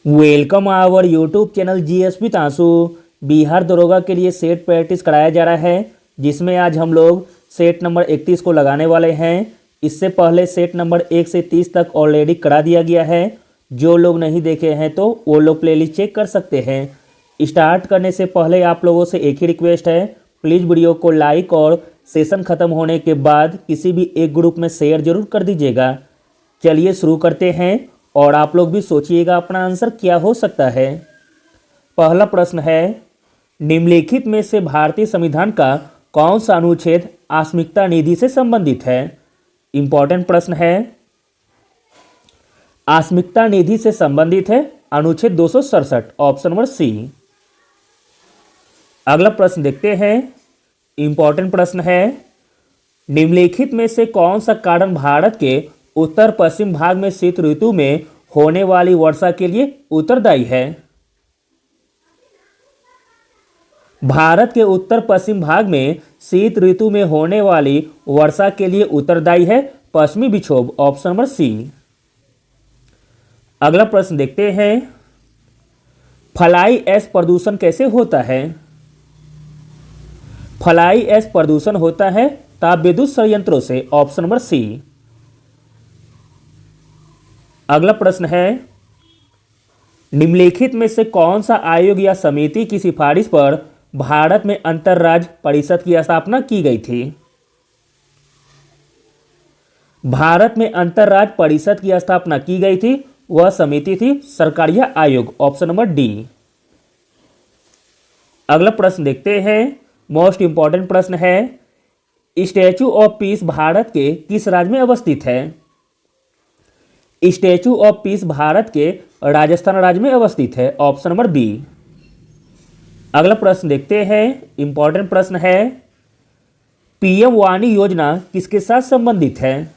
Welcome our YouTube channel GSP तासु। बिहार दरोगा के लिए सेट प्रैक्टिस कराया जा रहा है, जिसमें आज हम लोग सेट नंबर 31 को लगाने वाले हैं। इससे पहले सेट नंबर 1 से 30 तक ऑलरेडी करा दिया गया है। जो लोग नहीं देखे हैं तो वो लोग प्लेलिस्ट चेक कर सकते हैं। स्टार्ट करने से पहले आप लोगों से एक ही रिक्वेस्ट है, प्लीज़ वीडियो को लाइक और सेशन ख़त्म होने के बाद किसी भी एक ग्रुप में शेयर जरूर कर दीजिएगा। चलिए शुरू करते हैं और आप लोग भी सोचिएगा अपना आंसर क्या हो सकता है। पहला प्रश्न है, निम्नलिखित में से भारतीय संविधान का कौन सा अनुच्छेद आस्मिकता निधि से संबंधित है। इंपॉर्टेंट प्रश्न है, आस्मिकता निधि से संबंधित है अनुच्छेद 267, ऑप्शन नंबर सी। अगला प्रश्न देखते हैं। इंपॉर्टेंट प्रश्न है, निम्नलिखित में से कौन सा कारण भारत के उत्तर पश्चिम भाग में शीत ऋतु में होने वाली वर्षा के लिए उत्तरदायी है। भारत के उत्तर पश्चिम भाग में शीत ऋतु में होने वाली वर्षा के लिए उत्तरदायी है पश्चिमी विक्षोभ, ऑप्शन नंबर सी। अगला प्रश्न देखते हैं। फ्लाई ऐश प्रदूषण कैसे होता है। फ्लाई ऐश प्रदूषण होता है ताप विद्युत संयंत्रों से, ऑप्शन नंबर सी। अगला प्रश्न है, निम्नलिखित में से कौन सा आयोग या समिति की सिफारिश पर भारत में अंतरराज्य परिषद की स्थापना की गई थी। भारत में अंतरराज्य परिषद की स्थापना की गई थी, वह समिति थी सरकारिया आयोग, ऑप्शन नंबर डी। अगला प्रश्न देखते हैं। मोस्ट इंपॉर्टेंट प्रश्न है, स्टैचू ऑफ पीस भारत के किस राज्य में अवस्थित है। स्टैचू ऑफ पीस भारत के राजस्थान राज्य में अवस्थित है, ऑप्शन नंबर बी। अगला प्रश्न देखते हैं। इंपॉर्टेंट प्रश्न है, पीएम वाणी योजना किसके साथ संबंधित है।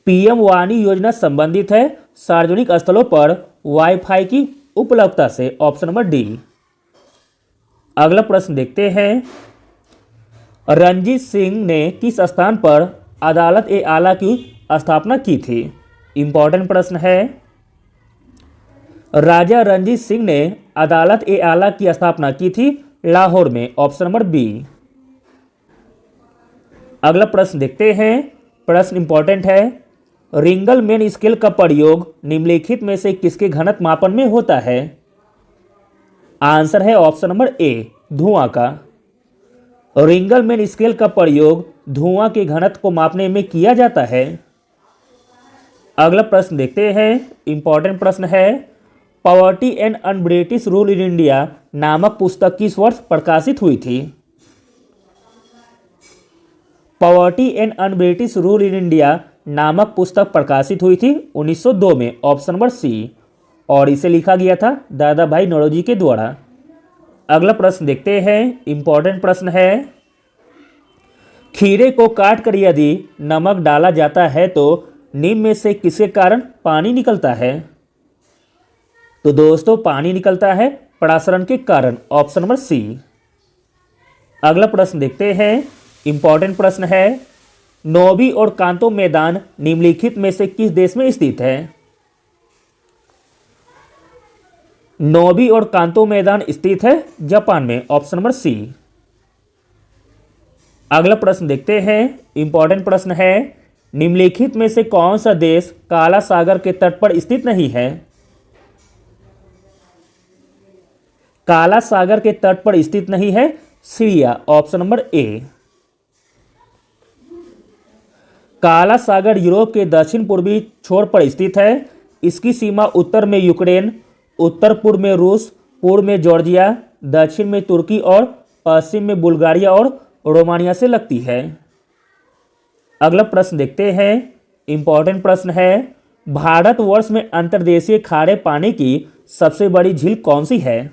पीएम वाणी योजना संबंधित है सार्वजनिक स्थलों पर वाईफाई की उपलब्धता से, ऑप्शन नंबर डी। अगला प्रश्न देखते हैं। रणजीत सिंह ने किस स्थान पर अदालत ए आला की स्थापना की थी। इंपॉर्टेंट प्रश्न है, राजा रणजीत सिंह ने अदालत ए आला की स्थापना की थी लाहौर में, ऑप्शन नंबर बी। अगला प्रश्न देखते हैं। प्रश्न इंपॉर्टेंट है, रिंगल मेन स्केल का प्रयोग निम्नलिखित में से किसके घनत्व मापन में होता है। आंसर है ऑप्शन नंबर ए, धुआं का। रिंगल मेन स्केल का प्रयोग धुआं के घनत्व को मापने में किया जाता है। अगला प्रश्न देखते हैं। इंपॉर्टेंट प्रश्न है, poverty and un-British rule in India नामक पुस्तक किस वर्ष प्रकाशित हुई थी। Poverty and un-British rule in India नामक पुस्तक प्रकाशित हुई थी 1902 में, ऑप्शन नंबर सी। और इसे लिखा गया था दादा भाई नौरोजी के द्वारा। अगला प्रश्न देखते हैं। इंपॉर्टेंट प्रश्न है, खीरे को काट कर यदि नमक डाला जाता है तो निम्न में से किसके कारण पानी निकलता है। तो दोस्तों पानी निकलता है परासरण के कारण, ऑप्शन नंबर सी। अगला प्रश्न देखते हैं। इंपॉर्टेंट प्रश्न है, नोबी और कांतो मैदान निम्नलिखित में से किस देश में स्थित है। नोबी और कांतो मैदान स्थित है जापान में, ऑप्शन नंबर सी। अगला प्रश्न देखते हैं। इंपॉर्टेंट प्रश्न है, निम्नलिखित में से कौन सा देश काला सागर के तट पर स्थित नहीं है। काला सागर के तट पर स्थित नहीं है सीरिया, ऑप्शन नंबर ए। काला सागर यूरोप के दक्षिण पूर्वी छोर पर स्थित है। इसकी सीमा उत्तर में यूक्रेन, उत्तर पूर्व में रूस, पूर्व में जॉर्जिया, दक्षिण में तुर्की और पश्चिम में बुल्गारिया और रोमानिया से लगती है। अगला प्रश्न देखते हैं। इंपॉर्टेंट प्रश्न है, भारतवर्ष में अंतर्देशीय खारे पानी की सबसे बड़ी झील कौन सी है।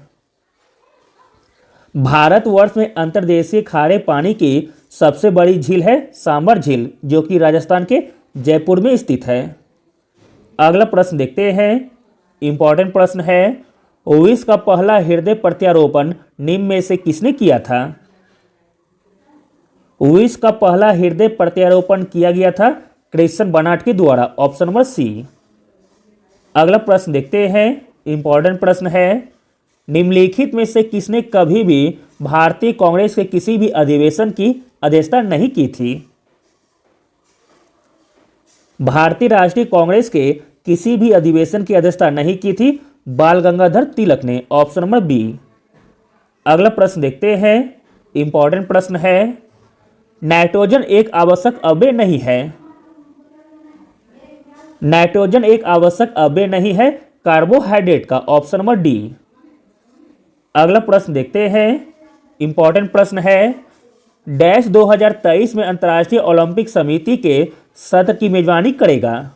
भारतवर्ष में अंतर्देशीय खारे पानी की सबसे बड़ी झील है सांबर झील, जो कि राजस्थान के जयपुर में स्थित है। अगला प्रश्न देखते हैं। इंपॉर्टेंट प्रश्न है, विश्व का पहला हृदय प्रत्यारोपण निम्न में से किसने किया था। विश्व का पहला हृदय प्रत्यारोपण किया गया था क्रिश्चियन बर्नार्ड के द्वारा, ऑप्शन नंबर सी। अगला प्रश्न देखते हैं, इंपॉर्टेंट प्रश्न है, निम्नलिखित में से किसने कभी भी भारतीय कांग्रेस के किसी भी अधिवेशन की अध्यक्षता नहीं की थी? भारतीय राष्ट्रीय कांग्रेस के किसी भी अधिवेशन की अध्यक्षता नहीं की थी बाल गंगाधर तिलक ने, ऑप्शन नंबर बी। अगला प्रश्न देखते हैं, इंपॉर्टेंट प्रश्न है, नाइट्रोजन एक आवश्यक अवयव नहीं है। नाइट्रोजन एक आवश्यक अवयव नहीं है कार्बोहाइड्रेट का, ऑप्शन नंबर डी। अगला प्रश्न देखते हैं, इंपॉर्टेंट प्रश्न है, डैश 2023 में अंतर्राष्ट्रीय ओलंपिक समिति के सत्र की मेजबानी करेगा।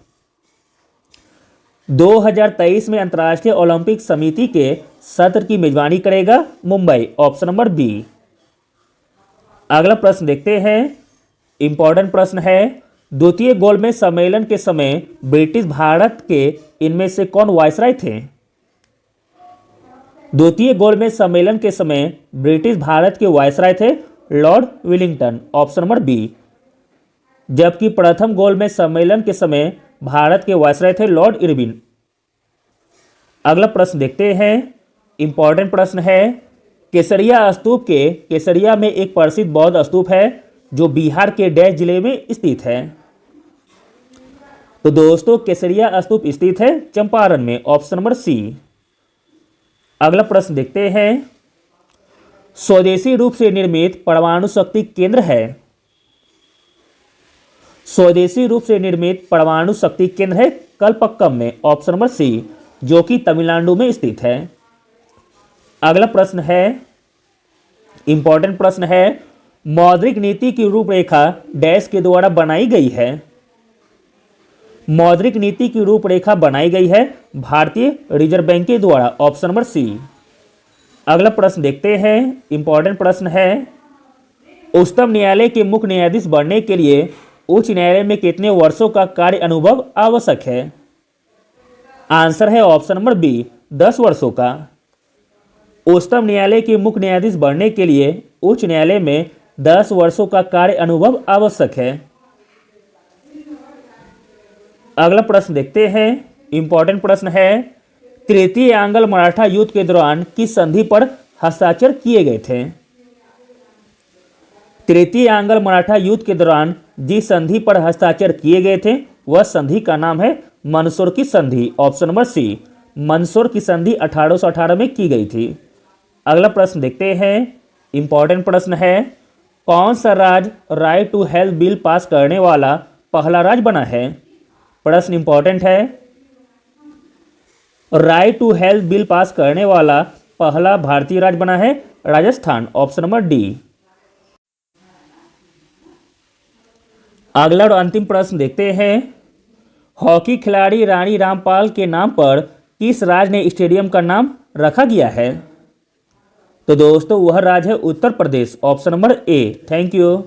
2023 में अंतर्राष्ट्रीय ओलंपिक समिति के सत्र की मेजबानी करेगा मुंबई, ऑप्शन नंबर बी। अगला प्रश्न देखते हैं, इंपॉर्टेंट प्रश्न है, द्वितीय गोलमेज सम्मेलन के समय ब्रिटिश भारत के इनमें से कौन वायसराय थे? द्वितीय गोलमेज सम्मेलन के समय ब्रिटिश भारत के वायसराय थे lord Wellington, option number B. जबकि प्रथम गोलमेज सम्मेलन के समय भारत के वायसराय थे लॉर्ड इरविन। अगला प्रश्न देखते हैं, इंपॉर्टेंट प्रश्न है, केसरिया स्तूप के केसरिया में एक प्रसिद्ध बौद्ध स्तूप है जो बिहार के डैश जिले में स्थित है। तो दोस्तों केसरिया स्तूप स्थित है चंपारण में, ऑप्शन नंबर सी। अगला प्रश्न देखते हैं, स्वदेशी रूप से निर्मित परमाणु शक्ति केंद्र है। स्वदेशी रूप से निर्मित परमाणु शक्ति केंद्र है कलपक्कम में, ऑप्शन नंबर सी, जो कि तमिलनाडु में स्थित है। अगला प्रश्न है, इंपॉर्टेंट प्रश्न है, मौद्रिक नीति की रूपरेखा डैश के द्वारा बनाई गई है। मौद्रिक नीति की रूपरेखा बनाई गई है भारतीय रिजर्व बैंक के द्वारा, ऑप्शन नंबर सी। अगला प्रश्न देखते हैं, इंपॉर्टेंट प्रश्न है, उच्चतम न्यायालय के मुख्य न्यायाधीश बनने के लिए उच्च न्यायालय में कितने वर्षों का कार्य अनुभव आवश्यक है? आंसर है ऑप्शन नंबर बी, 10 वर्षों का। उच्चतम न्यायालय के मुख्य न्यायाधीश बनने के लिए उच्च न्यायालय में 10 वर्षों का कार्य अनुभव आवश्यक है। अगला प्रश्न देखते हैं, इंपॉर्टेंट प्रश्न है, तृतीय आंग्ल मराठा युद्ध के दौरान किस संधि पर हस्ताक्षर किए गए थे? तृतीय आंग्ल मराठा युद्ध के दौरान जिस संधि पर हस्ताक्षर किए गए थे वह संधि का नाम है मंदसौर की संधि, ऑप्शन नंबर सी। मंदसौर की संधि 1818 में की गई थी। अगला प्रश्न देखते हैं, इंपॉर्टेंट प्रश्न है, कौन सा राज्य right to health bill pass करने वाला पहला राज्य बना है? प्रश्न इंपॉर्टेंट है, right to health bill pass करने वाला पहला भारतीय राज्य बना है राजस्थान, ऑप्शन नंबर डी। अगला और अंतिम प्रश्न देखते हैं, हॉकी खिलाड़ी रानी रामपाल के नाम पर किस राज्य ने स्टेडियम का नाम रखा गया है? तो दोस्तों वह राज्य है Uttar Pradesh, option number A. Thank you.